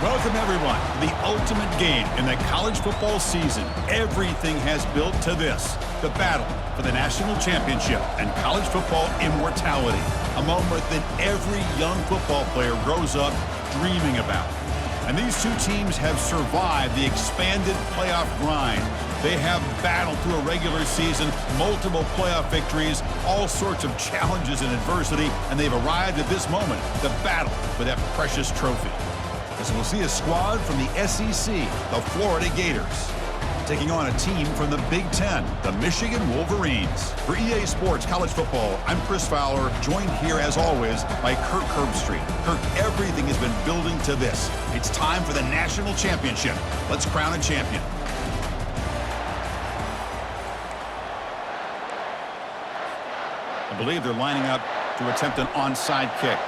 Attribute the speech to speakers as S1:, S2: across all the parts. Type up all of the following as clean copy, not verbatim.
S1: Welcome, everyone, to the ultimate game in the college football season. Everything has built to this, the battle for the national championship and college football immortality, a moment that every young football player grows up dreaming about. And these two teams have survived the expanded playoff grind. They have battled through a regular season, multiple playoff victories, all sorts of challenges and adversity, and they've arrived at this moment, the battle for that precious trophy. As we'll see a squad from the SEC, the Florida Gators, taking on a team from the Big Ten, the Michigan Wolverines. For EA Sports College Football, I'm Chris Fowler, joined here as always by Kirk Herbstreit. Kirk, everything has been building to this. It's time for the national championship. Let's crown a champion. I believe they're lining up to attempt an onside kick.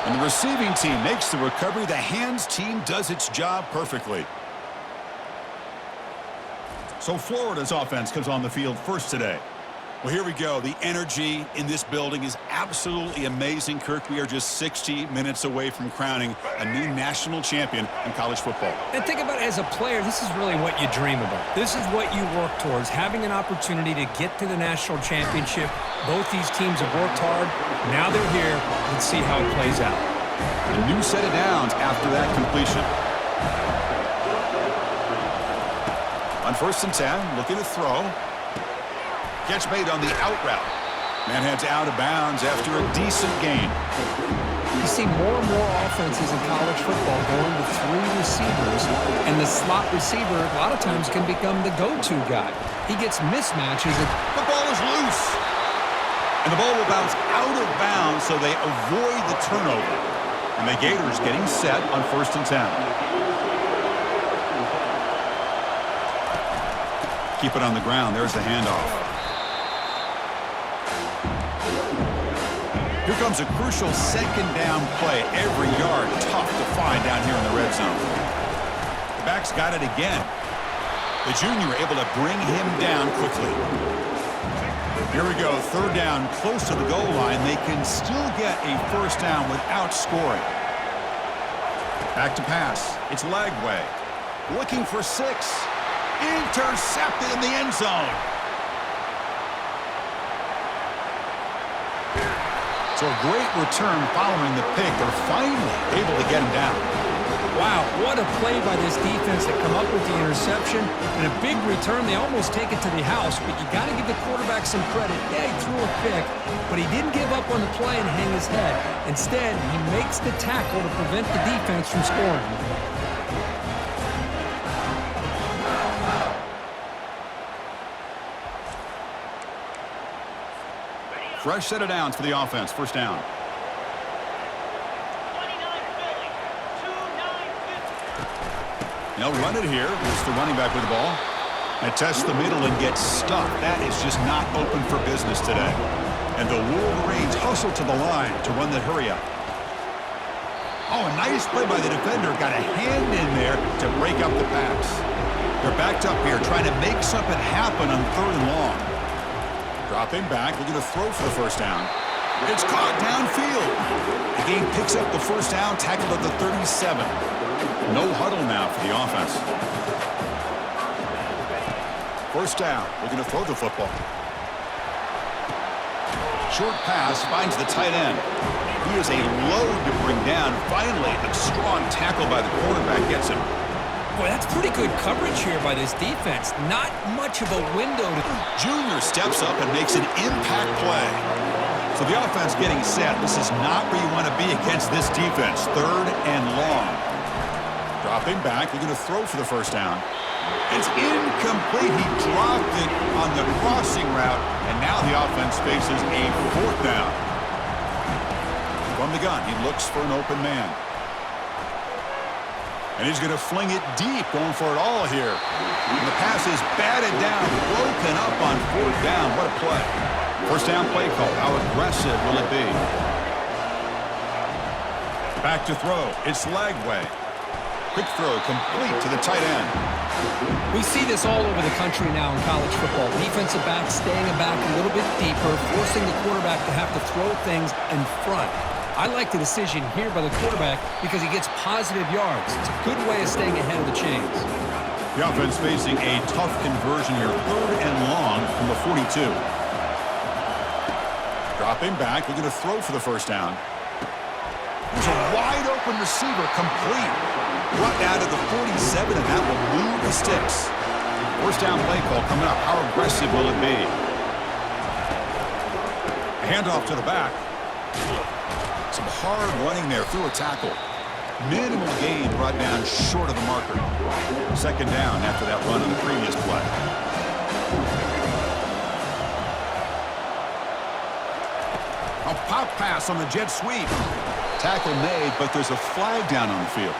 S1: And the receiving team makes the recovery. The hands team does its job perfectly. So Florida's offense comes on the field first today. Well, here we go. The energy in this building is absolutely amazing, Kirk. We are just 60 minutes away from crowning a new national champion in college football.
S2: And think about it, as a player, this is really what you dream about. This is what you work towards, having an opportunity to get to the national championship. Both these teams have worked hard. Now they're here. Let's see how it plays out.
S1: A new set of downs after that completion. On 1st and 10, looking to throw. Catch made on the out route. Man heads out of bounds after a decent gain.
S2: You see more and more offenses in college football going with 3 receivers, and the slot receiver a lot of times can become the go-to guy. He gets mismatches.
S1: The ball is loose. And the ball will bounce out of bounds, so they avoid the turnover. And the Gators getting set on 1st and 10. Keep it on the ground. There's the handoff. Here comes a crucial 2nd down play. Every yard tough to find down here in the red zone. The backs got it again. The junior able to bring him down quickly. Here we go, 3rd down, close to the goal line. They can still get a 1st down without scoring. Back to pass. It's Lagway. Looking for 6. Intercepted in the end zone. So a great return following the pick. They're finally able to get him down.
S2: Wow, what a play by this defense to come up with the interception. And a big return. They almost take it to the house, but you got to give the quarterback some credit. Yeah, he threw a pick, but he didn't give up on the play and hang his head. Instead, he makes the tackle to prevent the defense from scoring.
S1: Fresh set of downs for the offense. 1st down. They'll run it here. It's the running back with the ball. And tests the middle and gets stuck. That is just not open for business today. And the Wolverines hustle to the line to run that hurry up. Oh, a nice play by the defender. Got a hand in there to break up the pass. They're backed up here trying to make something happen on 3rd and long. Dropping back, looking to throw for the 1st down. It's caught downfield. The game picks up the 1st down, tackled at the 37. No huddle now for the offense. 1st down, looking to throw the football. Short pass finds the tight end. He is a load to bring down. Finally, a strong tackle by the quarterback gets him.
S2: Boy, that's pretty good coverage here by this defense. Not much of a window to...
S1: Junior steps up and makes an impact play. So the offense getting set. This is not where you want to be against this defense. 3rd and long. Dropping back, looking to throw for the 1st down. It's incomplete. He dropped it on the crossing route, and now the offense faces a 4th down. From the gun, he looks for an open man. And he's going to fling it deep, going for it all here. And the pass is batted down, broken up on 4th down. What a play. 1st down play call. How aggressive will it be? Back to throw. It's Lagway. Quick throw complete to the tight end.
S2: We see this all over the country now in college football. Defensive backs staying back a little bit deeper, forcing the quarterback to have to throw things in front. I like the decision here by the quarterback because he gets positive yards. It's a good way of staying ahead of the chains.
S1: The offense facing a tough conversion here, 3rd and long from the 42. Dropping back, looking to throw for the first down. There's a wide-open receiver, complete. Brought down to the 47, and that will move the sticks. First down play call coming up. How aggressive will it be? A handoff to the back. Some hard running there through a tackle. Minimal gain brought down short of the marker. 2nd down after that run on the previous play. A pop pass on the jet sweep. Tackle made, but there's a flag down on the field.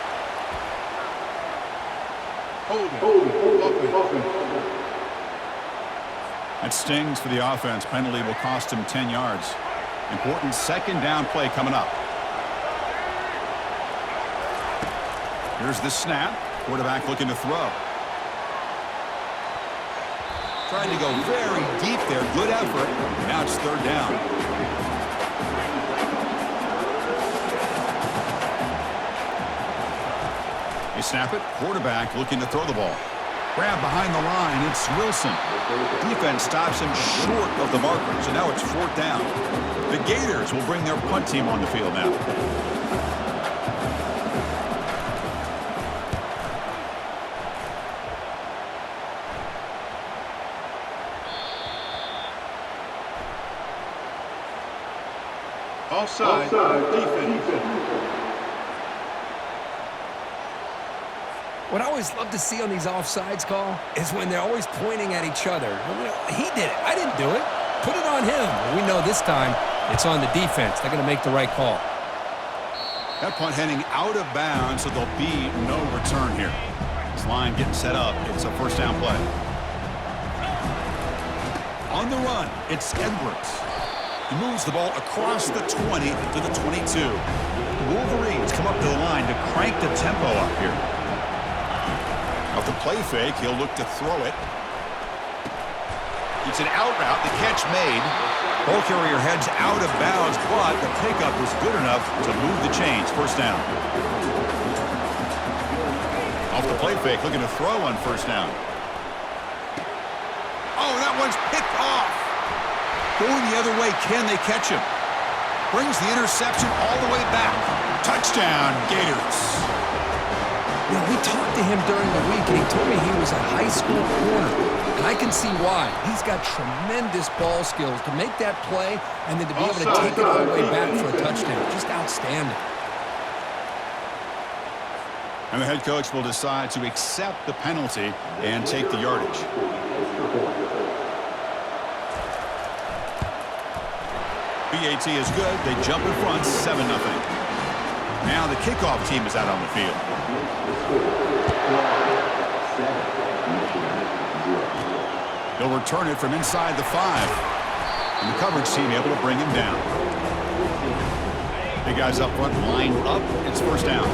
S1: That stings for the offense. Penalty will cost him 10 yards. Important 2nd down play coming up. Here's the snap. Quarterback looking to throw. Trying to go very deep there. Good effort. Now it's 3rd down. They snap it. Quarterback looking to throw the ball. Grab behind the line. It's Wilson. Defense stops him short of the marker. So now it's 4th down. The Gators will bring their punt team on the field now.
S3: Offside. Defense.
S2: What I always love to see on these offsides call is when they're always pointing at each other. He did it. I didn't do it. Put it on him. We know this time it's on the defense. They're going to make the right call.
S1: That punt heading out of bounds, so there'll be no return here. This line getting set up. It's a first down play. On the run, it's Edwards. He moves the ball across the 20 to the 22. The Wolverines come up to the line to crank the tempo up here. Off the play fake, he'll look to throw it. It's an out route. The catch made. Ball carrier heads out of bounds, but the pickup was good enough to move the chains. First down. Off the play fake, looking to throw on first down. Oh, that one's picked off. Going the other way, can they catch him? Brings the interception all the way back. Touchdown, Gators.
S2: You know, we talked to him during the week, and he told me he was a high school corner. And I can see why. He's got tremendous ball skills to make that play and then to be able to take it all the way back for a touchdown. Just outstanding.
S1: And the head coach will decide to accept the penalty and take the yardage. BAT is good. They jump in front, 7-0. Now the kickoff team is out on the field. He'll return it from inside the 5. And the coverage team able to bring him down. Big guys up front, lined up. It's first down.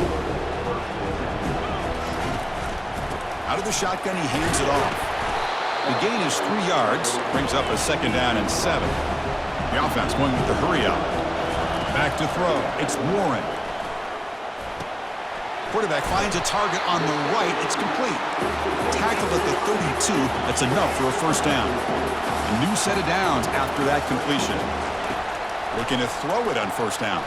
S1: Out of the shotgun, he hands it off. The gain is 3 yards. Brings up a 2nd down and 7. The offense going with the hurry up. Back to throw. It's Warren. Quarterback finds a target on the right. It's complete. Tackled at the 32. That's enough for a first down. A new set of downs after that completion. Looking to throw it on first down.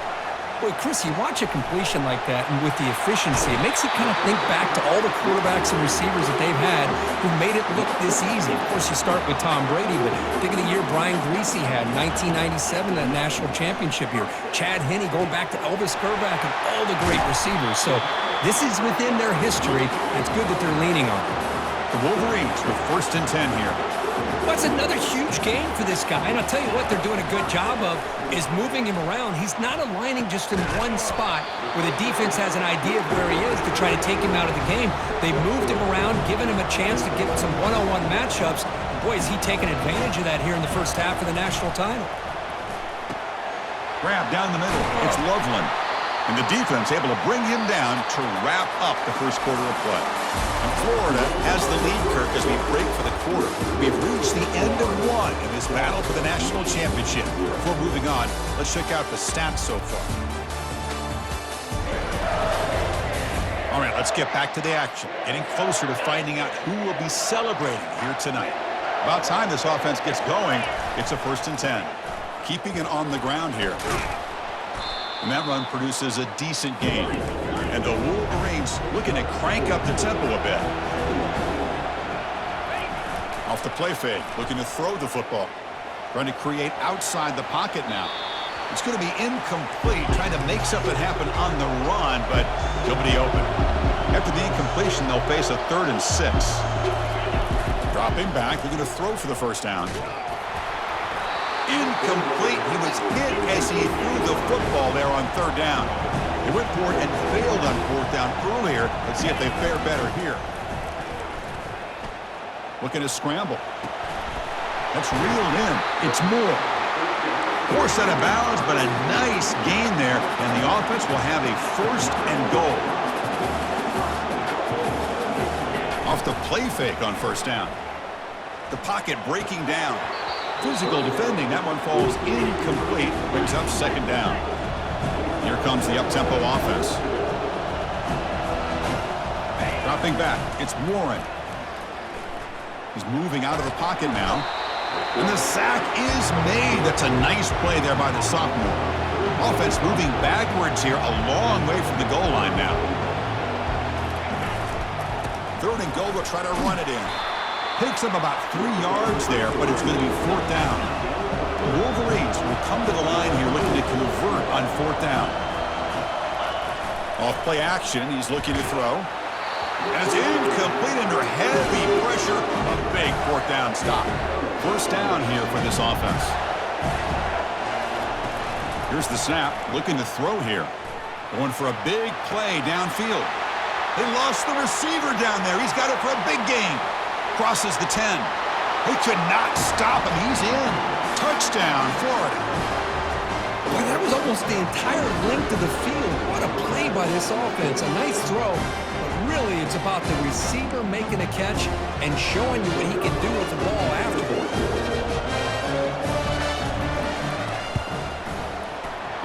S2: Boy, Chris, you watch a completion like that, and with the efficiency, it makes you kind of think back to all the quarterbacks and receivers that they've had who made it look this easy. Of course, you start with Tom Brady, but think of the year Brian Griese had, 1997, that national championship year. Chad Henne, going back to Elvis Grbac, and all the great receivers. So this is within their history. It's good that they're leaning on it.
S1: The Wolverines with 1st and 10 here.
S2: What's another huge game for this guy, and I'll tell you what they're doing a good job of is moving him around. He's not aligning just in one spot where the defense has an idea of where he is to try to take him out of the game. They've moved him around, given him a chance to get some one-on-one matchups. Boy, is he taking advantage of that here in the first half of the national title.
S1: Grab down the middle. It's Loveland. And the defense able to bring him down to wrap up the first quarter of play. And Florida has the lead, Kirk, as we break for the quarter. We've reached the end of one in this battle for the national championship. Before moving on, let's check out the stats so far. Let's get back to the action. Getting closer to finding out who will be celebrating here tonight. About time this offense gets going. It's a 1st and 10. Keeping it on the ground here. And that run produces a decent gain. And the Wolverines looking to crank up the tempo a bit. Off the play fake, looking to throw the football. Trying to create outside the pocket now. It's going to be incomplete, trying to make something happen on the run, but nobody open. After the incompletion, they'll face a 3rd and 6. Dropping back, looking to throw for the 1st down. Incomplete. He was hit as he threw the football there on 3rd down. They went for it and failed on 4th down earlier. Let's see if they fare better here. Looking to scramble. That's reeled in. It's Moore. Forced out of bounds, but a nice gain there, and the offense will have a 1st and goal. Off the play fake on 1st down. The pocket breaking down. Physical defending. That one falls incomplete. Brings up 2nd down. Here comes the up-tempo offense. Dropping back. It's Warren. He's moving out of the pocket now. And the sack is made. That's a nice play there by the sophomore. Offense moving backwards here, a long way from the goal line now. 3rd and goal, they'll try to run it in. Takes up about 3 yards there, but it's going to be 4th down. The Wolverines will come to the line here looking to convert on 4th down. Off play action, he's looking to throw. As incomplete under heavy pressure, a big 4th down stop. 1st down here for this offense. Here's the snap, looking to throw here. Going for a big play downfield. They lost the receiver down there. He's got it for a big gain. Crosses the 10. They could not stop him. He's in. Touchdown, Florida.
S2: Boy, that was almost the entire length of the field. What a play by this offense. A nice throw. Really, it's about the receiver making a catch and showing you what he can do with the ball afterward.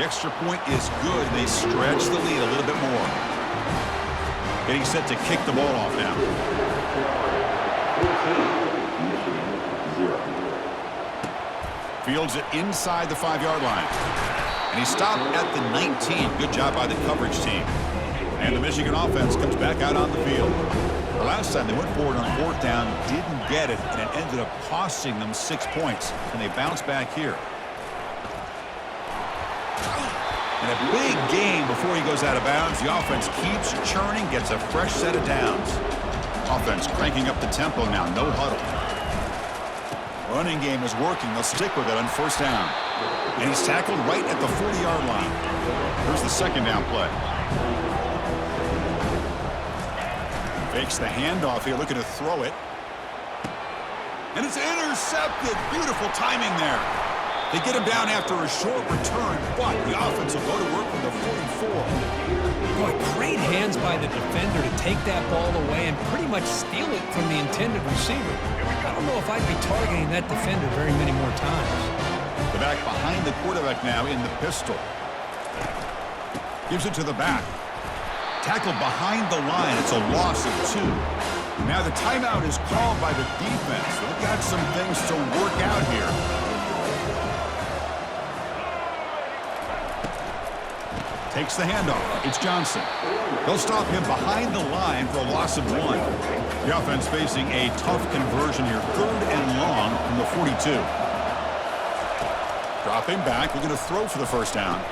S1: The extra point is good. They stretch the lead a little bit more. Getting set to kick the ball off now. Fields it inside the 5-yard line. And he stopped at the 19. Good job by the coverage team. And the Michigan offense comes back out on the field. The last time they went forward on 4th down, didn't get it, and it ended up costing them 6 points. And they bounce back here. And a big gain before he goes out of bounds. The offense keeps churning, gets a fresh set of downs. Offense cranking up the tempo now, no huddle. Running game is working. They'll stick with it on 1st down. And he's tackled right at the 40-yard line. Here's the 2nd down play. Fakes the handoff here, looking to throw it. And it's intercepted. Beautiful timing there. They get him down after a short return, but the offense will go to work from the 44.
S2: Boy, great hands by the defender to take that ball away and pretty much steal it from the intended receiver. I don't know if I'd be targeting that defender very many more times.
S1: The back behind the quarterback now in the pistol. Gives it to the back. Tackled behind the line. It's a loss of 2. Now the timeout is called by the defense. They've got some things to work out here. Takes the handoff. It's Johnson. They'll stop him behind the line for a loss of 1. The offense facing a tough conversion here. 3rd and long from the 42. Dropping back. We're going to throw for the 1st down.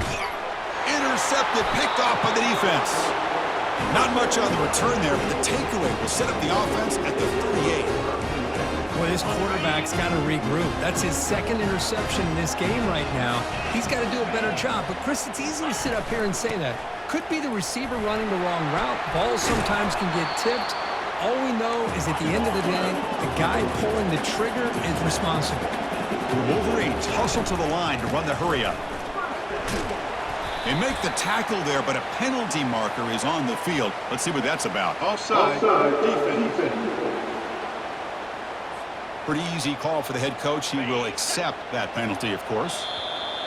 S1: Intercepted. Picked off by the defense. Not much on the return there, but the takeaway will set up the offense at the 38.
S2: Boy, this quarterback's got to regroup. That's his 2nd interception in this game right now. He's got to do a better job. But, Chris, it's easy to sit up here and say that. Could be the receiver running the wrong route. Balls sometimes can get tipped. All we know is at the end of the day, the guy pulling the trigger is responsible.
S1: The Wolverines hustle to the line to run the hurry-up. They make the tackle there, but a penalty marker is on the field. Let's see what that's about.
S3: Offside. Defense.
S1: Pretty easy call for the head coach. He will accept that penalty, of course.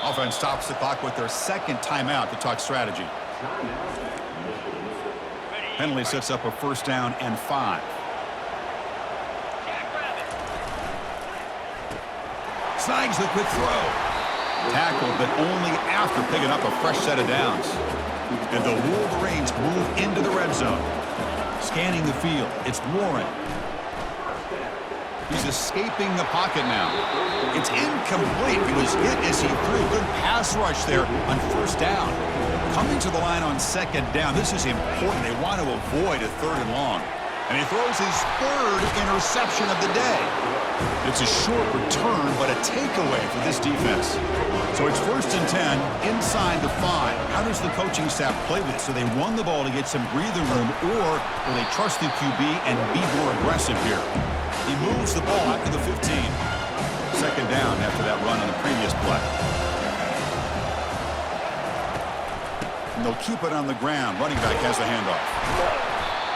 S1: Offense stops the clock with their 2nd timeout to talk strategy. Penalty sets up a first down and 5. Snags the quick throw. Tackled, but only after picking up a fresh set of downs. And the Wolverines move into the red zone. Scanning the field, it's Warren. He's escaping the pocket now. It's incomplete. He was hit as he threw. Good pass rush there on first down. Coming to the line on second down. This is important. They want to avoid a third and long. And he throws his third interception of the day. It's a short return, but a takeaway for this defense. So it's first and 10 inside the 5. How does the coaching staff play this? So they run the ball to get some breathing room, or will they trust the QB and be more aggressive here? He moves the ball after the 15. Second down after that run on the previous play. And they'll keep it on the ground. Running back has the handoff.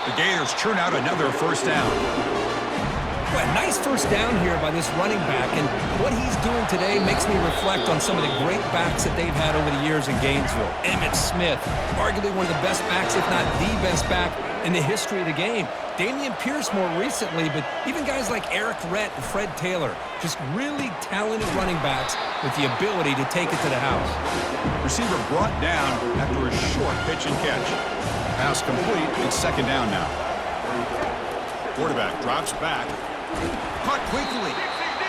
S1: The Gators churn out another first down.
S2: Well, nice first down here by this running back, and what he's doing today makes me reflect on some of the great backs that they've had over the years in Gainesville. Emmitt Smith, arguably one of the best backs, if not the best back in the history of the game. Damian Pierce more recently, but even guys like Eric Rhett and Fred Taylor, just really talented running backs with the ability to take it to the house.
S1: Receiver brought down after a short pitch and catch. Pass complete. It's second down now. Quarterback drops back. Caught quickly.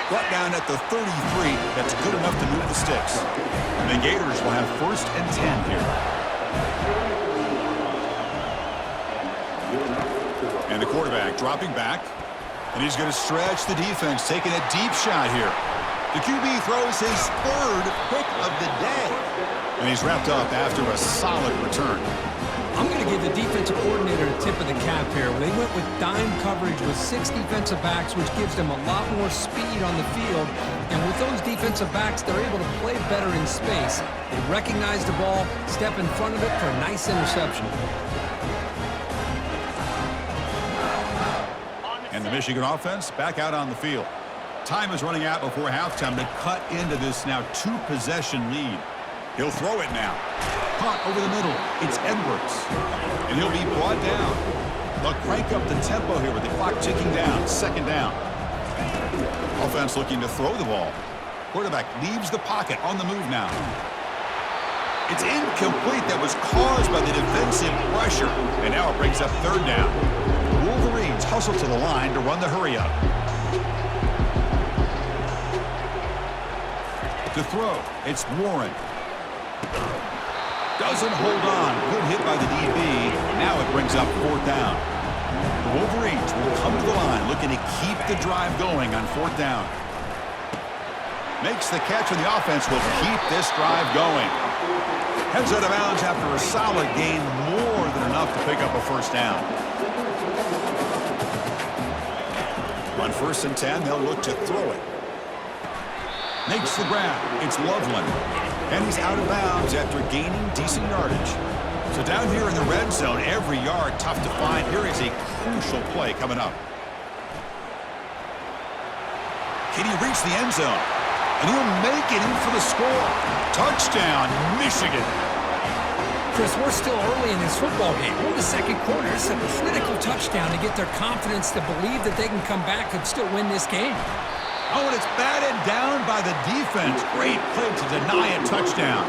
S1: Brought down at the 33. That's good enough to move the sticks. And the Gators will have first and 10 here. And the quarterback dropping back. And he's going to stretch the defense, taking a deep shot here. The QB throws his third pick of the day. And he's wrapped up after a solid return.
S2: I'm going to give the defensive coordinator a tip of the cap here. They went with dime coverage with 6 defensive backs, which gives them a lot more speed on the field. And with those defensive backs, they're able to play better in space. They recognize the ball, step in front of it for a nice interception.
S1: And the Michigan offense back out on the field. Time is running out before halftime to cut into this now 2-possession lead. He'll throw it now. Caught over the middle. It's Edwards. And he'll be brought down. They'll crank up the tempo here with the clock ticking down. Second down. Offense looking to throw the ball. Quarterback leaves the pocket on the move now. It's incomplete. That was caused by the defensive pressure. And now it brings up third down. The Wolverines hustle to the line to run the hurry up. To throw, it's Warren. Doesn't hold on. Good hit by the DB. Now it brings up fourth down. The Wolverines will come to the line looking to keep the drive going on fourth down. Makes the catch, and the offense will keep this drive going. Heads out of bounds after a solid gain, more than enough to pick up a first down. On first and 10, they'll look to throw it. Makes the grab. It's Loveland. And he's out of bounds after gaining decent yardage. So down here in the red zone, every yard tough to find. Here is a crucial play coming up. Can he reach the end zone? And he'll make it in for the score. Touchdown, Michigan.
S2: Chris, we're still early in this football game. We're in the second quarter. It's a critical touchdown to get their confidence to believe that they can come back and still win this game.
S1: Oh, and it's batted down by the defense. Great play to deny a touchdown.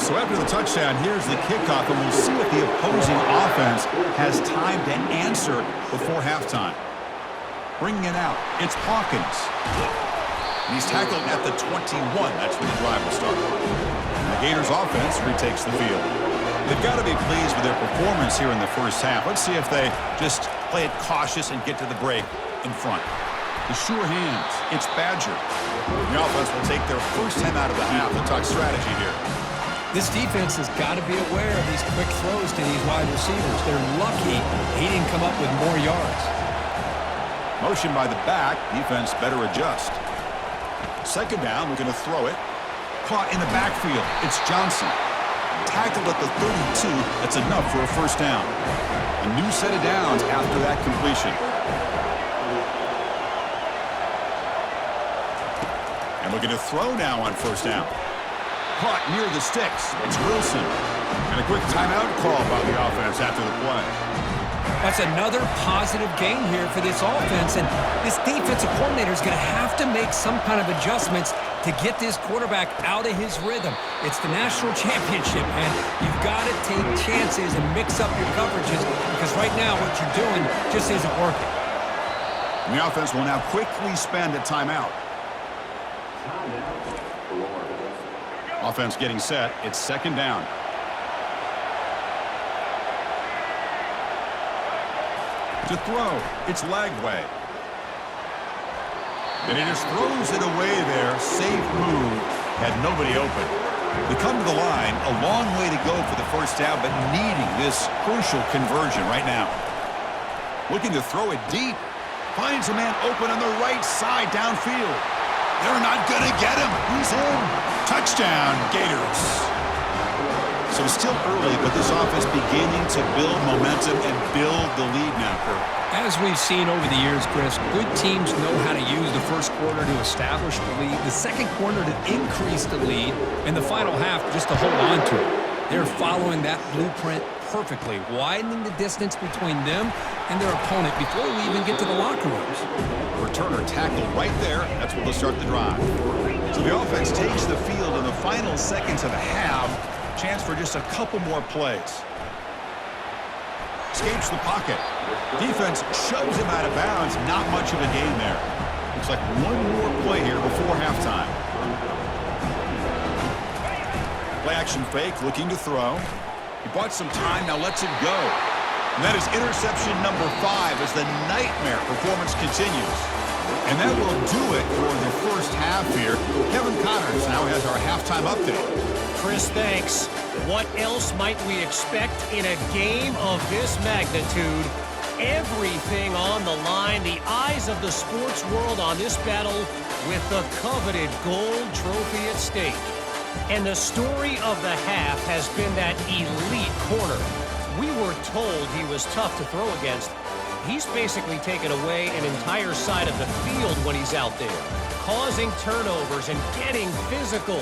S1: So after the touchdown, here's the kickoff, and we'll see if the opposing offense has time to answer before halftime. Bringing it out, it's Hawkins. And he's tackled at the 21. That's when the drive will start. And the Gators offense retakes the field. They've got to be pleased with their performance here in the first half. Let's see if they just play it cautious and get to the break in front. The sure hands, it's Badger. The offense will take their first time out of the half and talk strategy here.
S2: This defense has got to be aware of these quick throws to these wide receivers. They're lucky he didn't come up with more yards.
S1: Motion by the back, defense better adjust. Second down, we're going to throw it. Caught in the backfield, it's Johnson. Tackled at the 32, that's enough for a first down. A new set of downs after that completion. And looking to throw now on first down. Caught near the sticks. It's Wilson. And a quick timeout call by the offense after the play.
S2: That's another positive gain here for this offense, and this defensive coordinator is going to have to make some kind of adjustments to get this quarterback out of his rhythm. It's the national championship, man. You've got to take chances and mix up your coverages because right now what you're doing just isn't working.
S1: And the offense will now quickly spend a timeout. Offense getting set. It's second down. To throw, it's Lagway. And he just throws it away there. Safe move. Had nobody open. They come to the line. A long way to go for the first down, but needing this crucial conversion right now. Looking to throw it deep. Finds a man open on the right side downfield. They're not going to get him. He's in. Touchdown, Gators. So it's still early, but this offense beginning to build momentum and build the lead now, Kurt.
S2: As we've seen over the years, Chris, good teams know how to use the first quarter to establish the lead, the second quarter to increase the lead, and the final half just to hold on to it. They're following that blueprint perfectly, widening the distance between them and their opponent before we even get to the locker rooms.
S1: Returner tackled right there. That's where they'll start the drive. So the offense takes the field in the final seconds of the half. Chance for just a couple more plays. Escapes the pocket. Defense shoves him out of bounds. Not much of a gain there. Looks like one more play here before halftime. Play action fake, looking to throw. He bought some time, now lets it go. And that is interception number 5 as the nightmare performance continues. And that will do it for the first half here. Kevin Connors now has our halftime update.
S4: Chris, thanks. What else might we expect in a game of this magnitude? Everything on the line, the eyes of the sports world on this battle with the coveted gold trophy at stake. And the story of the half has been that elite corner. We were told he was tough to throw against. He's basically taken away an entire side of the field when he's out there, causing turnovers and getting physical.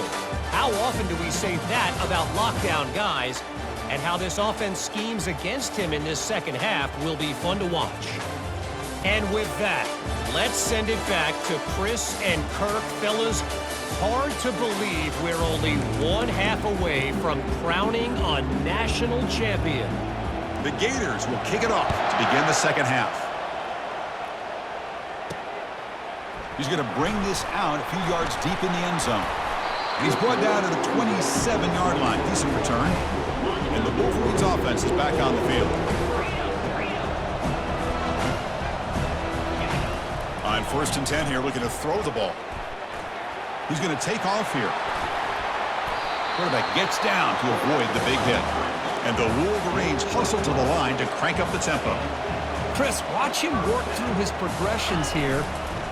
S4: How often do we say that about lockdown guys? And how this offense schemes against him in this second half will be fun to watch. And with that, let's send it back to Chris and Kirk. Fellas, hard to believe we're only one half away from crowning a national champion.
S1: The Gators will kick it off to begin the second half. He's going to bring this out a few yards deep in the end zone. He's brought down to the 27-yard line. Decent return. And the Wolverines offense is back on the field. On 1st and 10 here, looking to throw the ball. He's going to take off here. Quarterback gets down to avoid the big hit. And the Wolverines hustle to the line to crank up the tempo.
S2: Chris, watch him work through his progressions here.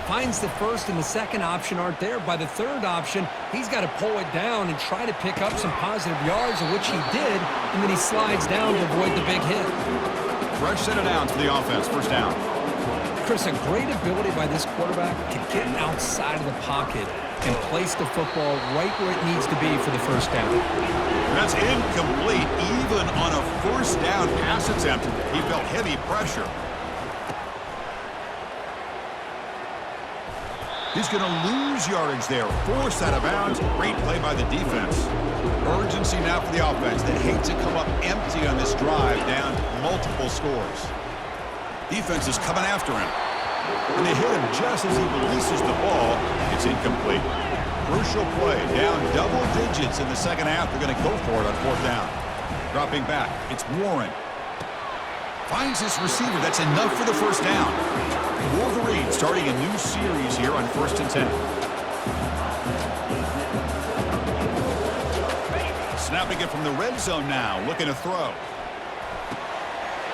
S2: Finds the first and the second option aren't there. By the third option, he's got to pull it down and try to pick up some positive yards, of which he did, and then he slides down to avoid the big hit.
S1: Fresh set of downs for the offense. First down.
S2: Chris, a great ability by this quarterback to get outside of the pocket and place the football right where it needs to be for the first down.
S1: That's incomplete. Even on a first down pass attempt, he felt heavy pressure. He's going to lose yardage there. Forced out of bounds. Great play by the defense. Urgency now for the offense. They hate to come up empty on this drive, down multiple scores. Defense is coming after him. And they hit him just as he releases the ball. It's incomplete. Crucial play. Down double digits in the second half. They're going to go for it on 4th down. Dropping back. It's Warren. Finds his receiver. That's enough for the first down. Wolverine starting a new series here on 1st and 10. Snapping it from the red zone now. Looking to throw.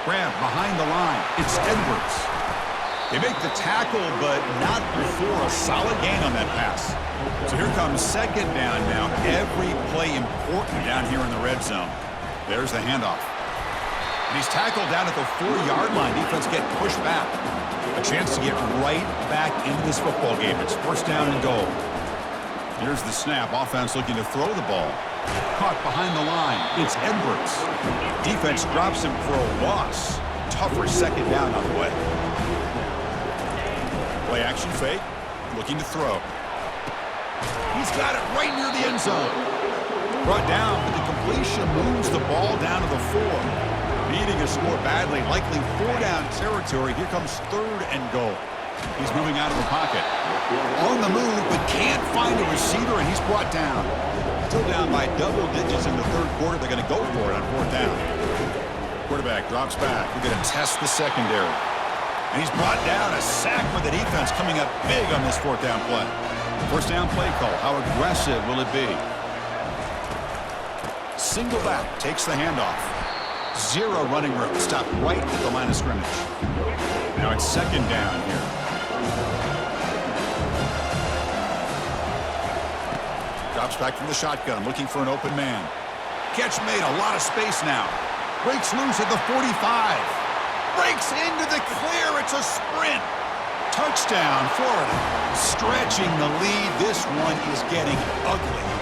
S1: Grab behind the line. It's Edwards. They make the tackle, but not before a solid gain on that pass. So here comes second down now. Every play important down here in the red zone. There's the handoff. And he's tackled down at the 4-yard line. Defense get pushed back. A chance to get right back into this football game. It's 1st down and goal. Here's the snap. Offense looking to throw the ball. Caught behind the line. It's Edwards. Defense drops him for a loss. tougher second down on the way. Play action fake. Looking to throw. He's got it right near the end zone. Brought down, but the completion moves the ball down to the 4. Needing a score badly, likely 4-down territory. Here comes 3rd and goal. He's moving out of the pocket. On the move, but can't find a receiver, and he's brought down. Still down by double digits in the 3rd quarter. They're going to go for it on 4th down. Quarterback drops back. We're going to test the secondary. And he's brought down. A sack with the defense coming up big on this 4th down play. 1st down play call. How aggressive will it be? Single back takes the handoff. 0 running room. Stop right at the line of scrimmage. Now it's 2nd down here. Drops back from the shotgun, looking for an open man. Catch made, a lot of space now. Breaks loose at the 45. Breaks into the clear. It's a sprint. Touchdown, Florida. Stretching the lead. This one is getting ugly.